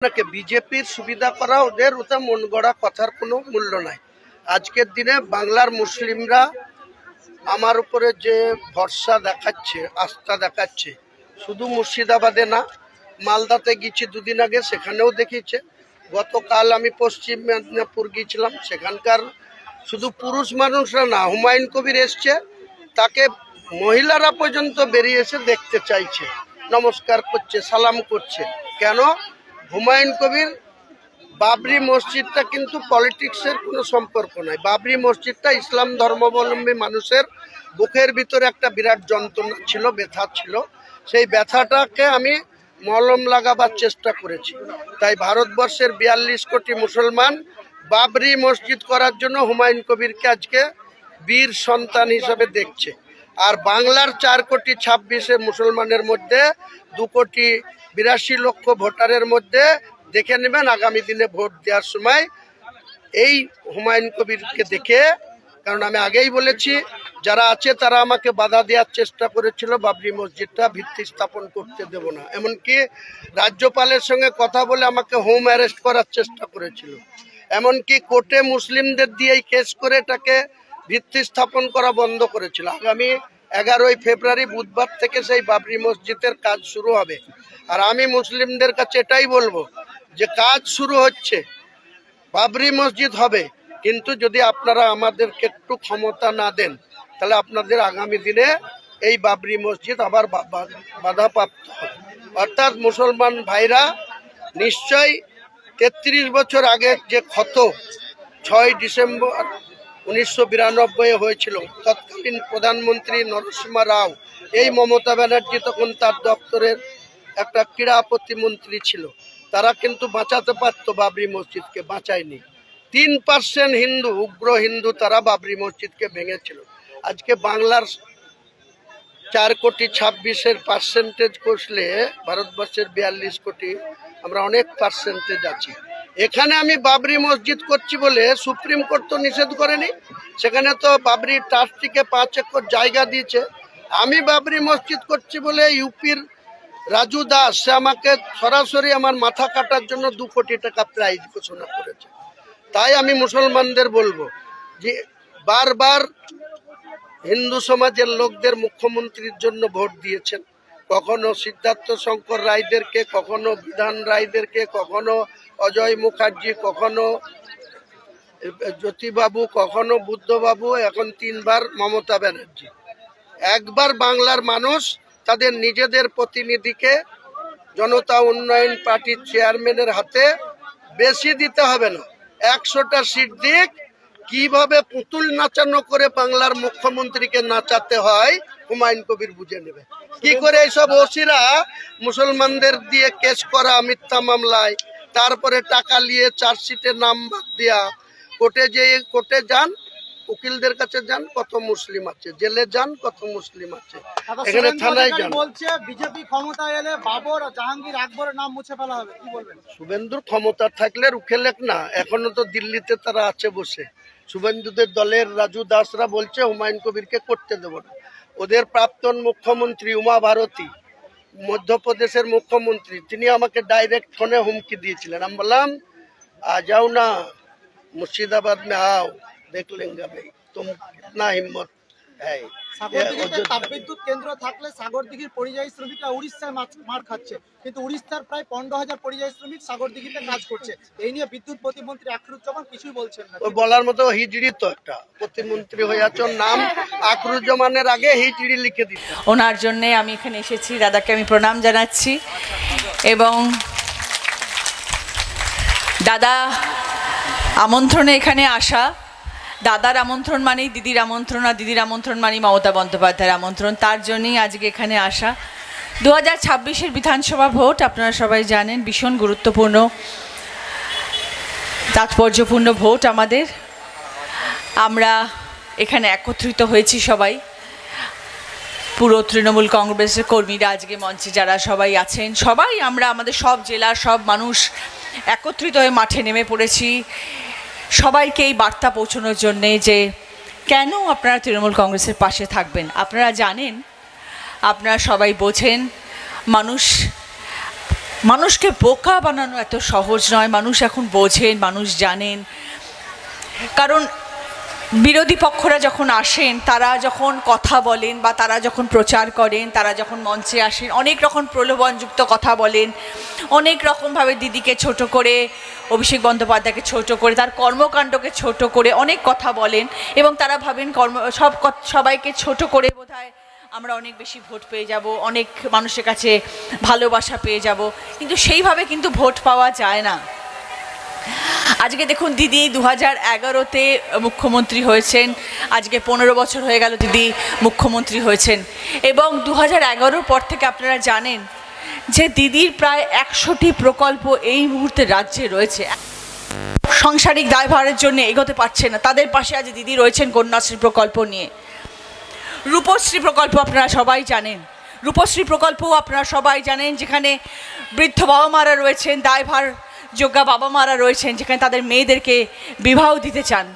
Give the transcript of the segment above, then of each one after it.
আপনাকে বিজেপির সুবিধা করা ওদের ওটা মন গড়া কথার কোনো মূল্য নাই। আজকের দিনে বাংলার মুসলিমরা আমার উপরে যে ভরসা দেখাচ্ছে, আস্থা দেখাচ্ছে, শুধু মুর্শিদাবাদে না, মালদাতে গেছি দুদিন আগে, সেখানেও দেখিয়েছে। গতকাল আমি পশ্চিম মেদিনীপুর গিয়েছিলাম, সেখানকার শুধু পুরুষ মানুষরা না, হুমায়ুন কবির এসছে, তাকে মহিলারা পর্যন্ত বেরিয়ে এসে দেখতে চাইছে, নমস্কার করছে, সালাম করছে। কেন? হুমায়ুন কবির বাবরি মসজিদটা কিন্তু পলিটিক্সের কোনো সম্পর্ক নাই। বাবরি মসজিদটা ইসলাম ধর্মাবলম্বী মানুষের বুকের ভিতরে একটা বিরাট যন্ত্রণা ছিল, ব্যথা ছিল। সেই ব্যথাটাকে আমি মলম লাগাবার চেষ্টা করেছি। তাই ভারতবর্ষের ৪২ কোটি মুসলমান বাবরি মসজিদ করার জন্য হুমায়ুন কবিরকে আজকে বীর সন্তান হিসাবে দেখছে। আর বাংলার ৪,২৬,০০,০০০ মুসলমানের মধ্যে ২,৮২,লক্ষ ভোটারের মধ্যে দেখে নেবেন আগামী দিনে ভোট দেওয়ার সময় এই হুমায়ুন কবিরকে দেখে। কারণ আমি আগেই বলেছি, যারা আছে তারা আমাকে বাধা দেওয়ার চেষ্টা করেছিল, বাবরি মসজিদটা ভিত্তি স্থাপন করতে দেব না। এমনকি রাজ্যপালের সঙ্গে কথা বলে আমাকে হোম অ্যারেস্ট করার চেষ্টা করেছিল। এমনকি কোর্টে মুসলিমদের দিয়েই কেস করে এটাকে ভিত্তি স্থাপন করা বন্ধ করেছিল। আগামী 11ই ফেব্রুয়ারি বুধবার থেকে সেই বাবরি মসজিদের কাজ শুরু হবে। আর আমি মুসলিমদের কাছে এটাই বলবো যে কাজ শুরু হচ্ছে, বাবরি মসজিদ হবে, কিন্তু যদি আপনারা আমাদেরকে একটু ক্ষমতা না দেন, তাহলে আপনাদের আগামী দিনে এই বাবরি মসজিদ আবার বাধাপ্রাপ্ত হবে। অর্থাৎ মুসলমান ভাইরা নিশ্চয়ই ৩৩ বছর আগে যে ক্ষত ৬ ডিসেম্বর ১৯৯২ হয়েছিল, তৎকালীন প্রধানমন্ত্রী নরসিংহ রাও, এই মমতা ব্যানার্জি তখন তার দপ্তরের একটা ক্রীড়া প্রতিমন্ত্রী ছিল, তারা কিন্তু বাঁচাতে পারতো, বাবরি মসজিদকে বাঁচায়নি। ৩% হিন্দু, উগ্র হিন্দু, তারা বাবরি মসজিদকে ভেঙেছিল। আজকে বাংলার ৪,২৬,০০,০০০-এর পার্সেন্টেজ কষলে ভারতবর্ষের ৪২ কোটি, আমরা অনেক পার্সেন্টেজ আছি। এখানে আমি বাবরি মসজিদ করছি বলে সুপ্রিম কোর্ট তো নিষেধ করেনি, সেখানে তো বাবরি ট্রাস্টিকে ৫ একর জায়গা দিয়েছে। আমি বাবরি মসজিদ করছি বলে ইউপির রাজু দাস, সে আমাকে সরাসরি আমার মাথা কাটার জন্য ২ কোটি টাকা প্রাইজ ঘোষণা করেছে। তাই আমি মুসলমানদের বলবো যে বারবার হিন্দু সমাজের লোকদের মুখ্যমন্ত্রীর জন্য ভোট দিয়েছেন, কখনো সিদ্ধার্থ শঙ্কর রায়দেরকে, কখনো বিধান রায়দেরকে, কখনো অজয় মুখার্জি, কখনো জ্যোতিবাবু, কখনো বুদ্ধবাবু, এখন ৩বার মমতা ব্যানার্জি। একবার বাংলার মানুষ তাদের নিজেদের প্রতিনিধিকে জনতা উন্নয়ন পার্টির চেয়ারম্যানের হাতে বেশি দিতে হবে না, ১০০টা সিট দিক। কিভাবে পুতুল নাচানো করে বাংলার মুখ্যমন্ত্রীকে নাচাতে হয় হুমায়ুন কবির বুঝে নেবে। কি করে এইসব ওসিরা মুসলমানদের দিয়ে কেস করা মিথ্যা মামলায়, তারপরে টাকা নিয়ে চার্জশিটে নাম বাদ দেওয়া, কোর্টে যান, উকিলদের কাছে যান, কত মুসলিম আছে, জেলে যান, কত মুসলিম আছে, এখানে থানায় যান। বলছে বিজেপি ক্ষমতায় এলে বাবর, জাহাঙ্গীর, আকবরের নাম মুছে ফেলা হবে, কি বলবেন? শুভেন্দুর ক্ষমতা থাকলে রুখে লেখ না, এখনো তো দিল্লিতে তারা আছে বসে। শুভেন্দুদের দলের রাজু দাসরা বলছে হুমায়ুন কবিরকে করতে দেব না। ওদের প্রাক্তন মুখ্যমন্ত্রী উমা ভারতী, মধ্যপ্রদেশের মুখ্যমন্ত্রী, তিনি আমাকে ডাইরেক্ট ফোনে হুমকি দিয়েছিলেন। আমি বললাম আ যাও না, মুর্শিদাবাদ में आओ, देख लेंगे भाई तुम कितना हिम्मत है। সাগরদিঘিতে তাপবিদ্যুৎ কেন্দ্র থাকলে সাগরদিঘির পরিযায়ী শ্রমিকরা উড়িষ্যায় মার খাচ্ছে, কিন্তু উড়িষ্যার প্রায় ১৫,০০০ পরিযায়ী শ্রমিক সাগরদিঘিতে কাজ করছে। এই নিয়ে বিদ্যুৎ প্রতিমন্ত্রী আখরুজ্জামান কিছুই বলছেন না। ওই বলার মতো হিজড়ি তো একটা প্রতিমন্ত্রী হয়ে আছো, নাম আখরুজ্জামানের আগে হিজড়ি লিখে দিত। ওনার জন্য আমি এখানে এসেছি, দাদাকে আমি প্রণাম জানাচ্ছি। এবং দাদা আমন্ত্রণে এখানে আসা, দাদার আমন্ত্রণ মানেই দিদির আমন্ত্রণ, আর দিদির আমন্ত্রণ মানেই মমতা বন্দ্যোপাধ্যায়ের আমন্ত্রণ, তার জন্যই আজকে এখানে আসা। ২০২৬-এর বিধানসভা ভোট আপনারা সবাই জানেন, ভীষণ গুরুত্বপূর্ণ, তাৎপর্যপূর্ণ ভোট আমাদের। আমরা এখানে একত্রিত হয়েছি সবাই, পুরো তৃণমূল কংগ্রেসের কর্মীরা, আজকে মঞ্চে যারা সবাই আছেন, সবাই আমরা আমাদের সব জেলার সব মানুষ একত্রিত হয়ে মাঠে নেমে পড়েছি সবাইকে এই বার্তা পৌঁছানোর জন্যে যে কেন আপনারা তৃণমূল কংগ্রেসের পাশে থাকবেন। আপনারা জানেন, আপনারা সবাই বোঝেন, মানুষ মানুষকে বোকা বানানো এত সহজ নয়। মানুষ এখন বোঝেন, মানুষ জানেন। কারণ বিরোধী পক্ষরা যখন আসেন, তারা যখন কথা বলেন বা তারা যখন প্রচার করেন, তারা যখন মঞ্চে আসেন, অনেক রকম প্রলোভনযুক্ত কথা বলেন, অনেক রকমভাবে দিদিকে ছোট করে, অভিষেক বন্দ্যোপাধ্যায়কে ছোট করে, তার কর্মকাণ্ডকে ছোট করে অনেক কথা বলেন এবং তারা ভাবেন সবাইকে ছোট করে বোধহয় আমরা অনেক বেশি ভোট পেয়ে যাব, অনেক মানুষের কাছে ভালোবাসা পেয়ে যাব। কিন্তু সেইভাবে কিন্তু ভোট পাওয়া যায় না। আজকে দেখুন, দিদি 2011-তে মুখ্যমন্ত্রী হয়েছেন, আজকে 15 বছর হয়ে গেল দিদি মুখ্যমন্ত্রী হয়েছেন এবং 2011 পর থেকে আপনারা জানেন যে দিদির প্রায় 100টি প্রকল্প এই মুহূর্তে রাজ্যে রয়েছে। সাংসারিক দায়ভারের জন্য এগোতে পারছে না, তাদের পাশে আজ দিদি রয়েছেন কন্যাশ্রী প্রকল্প নিয়ে। রূপশ্রী প্রকল্প আপনারা সবাই জানেন, রূপশ্রী প্রকল্পও আপনারা সবাই জানেন, যেখানে বৃদ্ধ বাবা মারা রয়েছেন, দায়ভার যোগ্যা বাবা মারা রয়েছেন, যেখানে তাদের মেয়েদেরকে বিবাহ দিতে চান,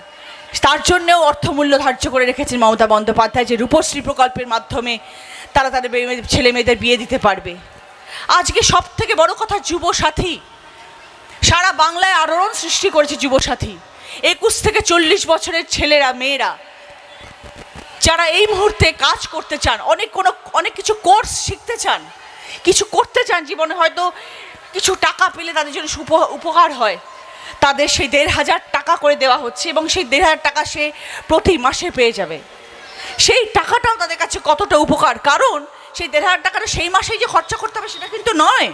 তার জন্যেও অর্থমূল্য ধার্য করে রেখেছেন মমতা বন্দ্যোপাধ্যায়, যে রূপশ্রী প্রকল্পের মাধ্যমে তারা তাদের ছেলে মেয়েদের বিয়ে দিতে পারবে। আজকে সব থেকে বড় কথা, যুবসাথী। সারা বাংলায় আলোড়ন সৃষ্টি করেছে যুবসাথী। 21 থেকে 40 বছরের ছেলেরা, মেয়েরা যারা এই মুহূর্তে কাজ করতে চান, অনেক কিছু কোর্স শিখতে চান, কিছু করতে চান জীবনে, হয়তো কিছু টাকা পেলে তাদের জন্য উপকার হয়, তাদের সেই 1,500 টাকা করে দেওয়া হচ্ছে এবং সেই 1,500 টাকা সে প্রতি মাসে পেয়ে যাবে। সেই টাকাটাও তাদের কাছে কতটা উপকার, কারণ সেই 1,500 টাকাটা সেই মাসেই যে খরচা করতে হবে সেটা কিন্তু নয়।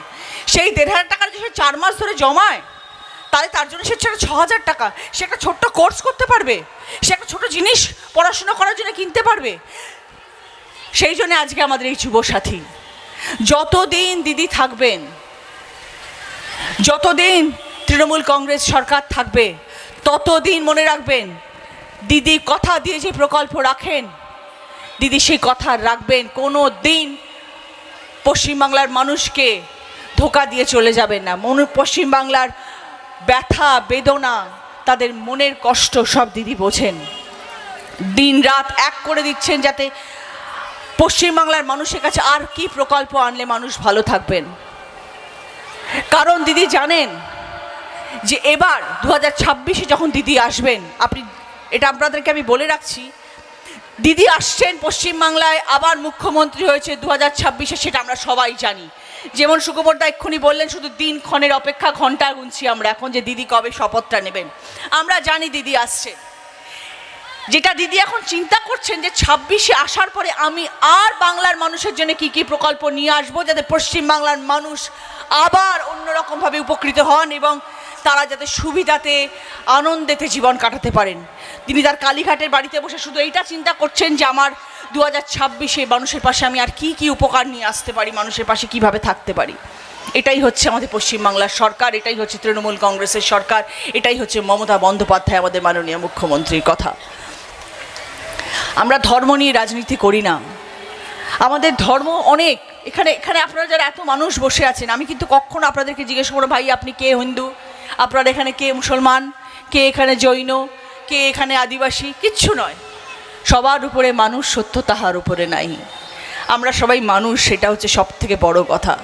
সেই 1,500 টাকার যে সে 4 মাস ধরে জমায়, তাহলে তার জন্য সে 6,000 টাকা, সে একটা ছোট্ট কোর্স করতে পারবে, সে একটা ছোট জিনিস পড়াশোনা করার জন্য কিনতে পারবে। সেই জন্য আজকে আমাদের এই যুবসাথী। যতদিন দিদি থাকবেন, যতদিন তৃণমূল কংগ্রেস সরকার থাকবে, ততদিন মনে রাখবেন, দিদি কথা দিয়ে যে প্রকল্প রাখেন, দিদি সেই কথা রাখবেন। কোনো দিন পশ্চিমবাংলার মানুষকে ধোঁকা দিয়ে চলে যাবেন না। পশ্চিমবাংলার ব্যথা বেদনা, তাদের মনের কষ্ট সব দিদি বোঝেন। দিন রাত এক করে দিচ্ছেন যাতে পশ্চিমবাংলার মানুষের কাছে আর কি প্রকল্প আনলে মানুষ ভালো থাকবেন। কারণ দিদি জানেন যে এবার 2026-এ যখন দিদি আসবেন, এটা আপনাদেরকে আমি বলে রাখছি, দিদি আসছেন পশ্চিমবাংলায়, আবার মুখ্যমন্ত্রী হয়েছে 2026-এ, সেটা আমরা সবাই জানি। যেমন সুকুমারদা এক্ষুনি বললেন, শুধু দিনক্ষণের অপেক্ষা, ঘন্টা গুনছি আমরা এখন যে দিদি কবে শপথটা নেবেন। আমরা জানি দিদি আসছে। যেটা দিদি এখন চিন্তা করছেন যে 26-এ আসার পরে আমি আর বাংলার মানুষের জন্য কি কি প্রকল্প নিয়ে আসবো, যাতে পশ্চিমবাংলার মানুষ আবার অন্যরকমভাবে উপকৃত হন এবং তারা যাতে সুবিধাতে আনন্দেতে জীবন কাটাতে পারেন। তিনি তার কালীঘাটের বাড়িতে বসে শুধু এইটা চিন্তা করছেন যে আমার 2026-এ মানুষের পাশে আমি আর কি কি উপকার নিয়ে আসতে পারি, মানুষের পাশে কিভাবে থাকতে পারি। এটাই হচ্ছে আমাদের পশ্চিমবাংলার সরকার, এটাই হচ্ছে তৃণমূল কংগ্রেসের সরকার, এটাই হচ্ছে মমতা বন্দ্যোপাধ্যায় আমাদের মাননীয় মুখ্যমন্ত্রীর কথা। আমরা ধর্ম নিয়ে রাজনীতি করি না, আমাদের ধর্ম অনেক। এখানে আপনারা যারা এত মানুষ বসে আছেন, আমি কিন্তু কখনো আপনাদেরকে জিজ্ঞেস করবো ভাই আপনি কে হিন্দু, আপনারা এখানে কে মুসলমান, কে এখানে জৈন, কে এখানে আদিবাসী, কিচ্ছু নয়। সবার উপরে মানুষ, সত্য তাহার উপরে নাই। আমরা সবাই মানুষ, সেটা হচ্ছে সব থেকে বড় কথা।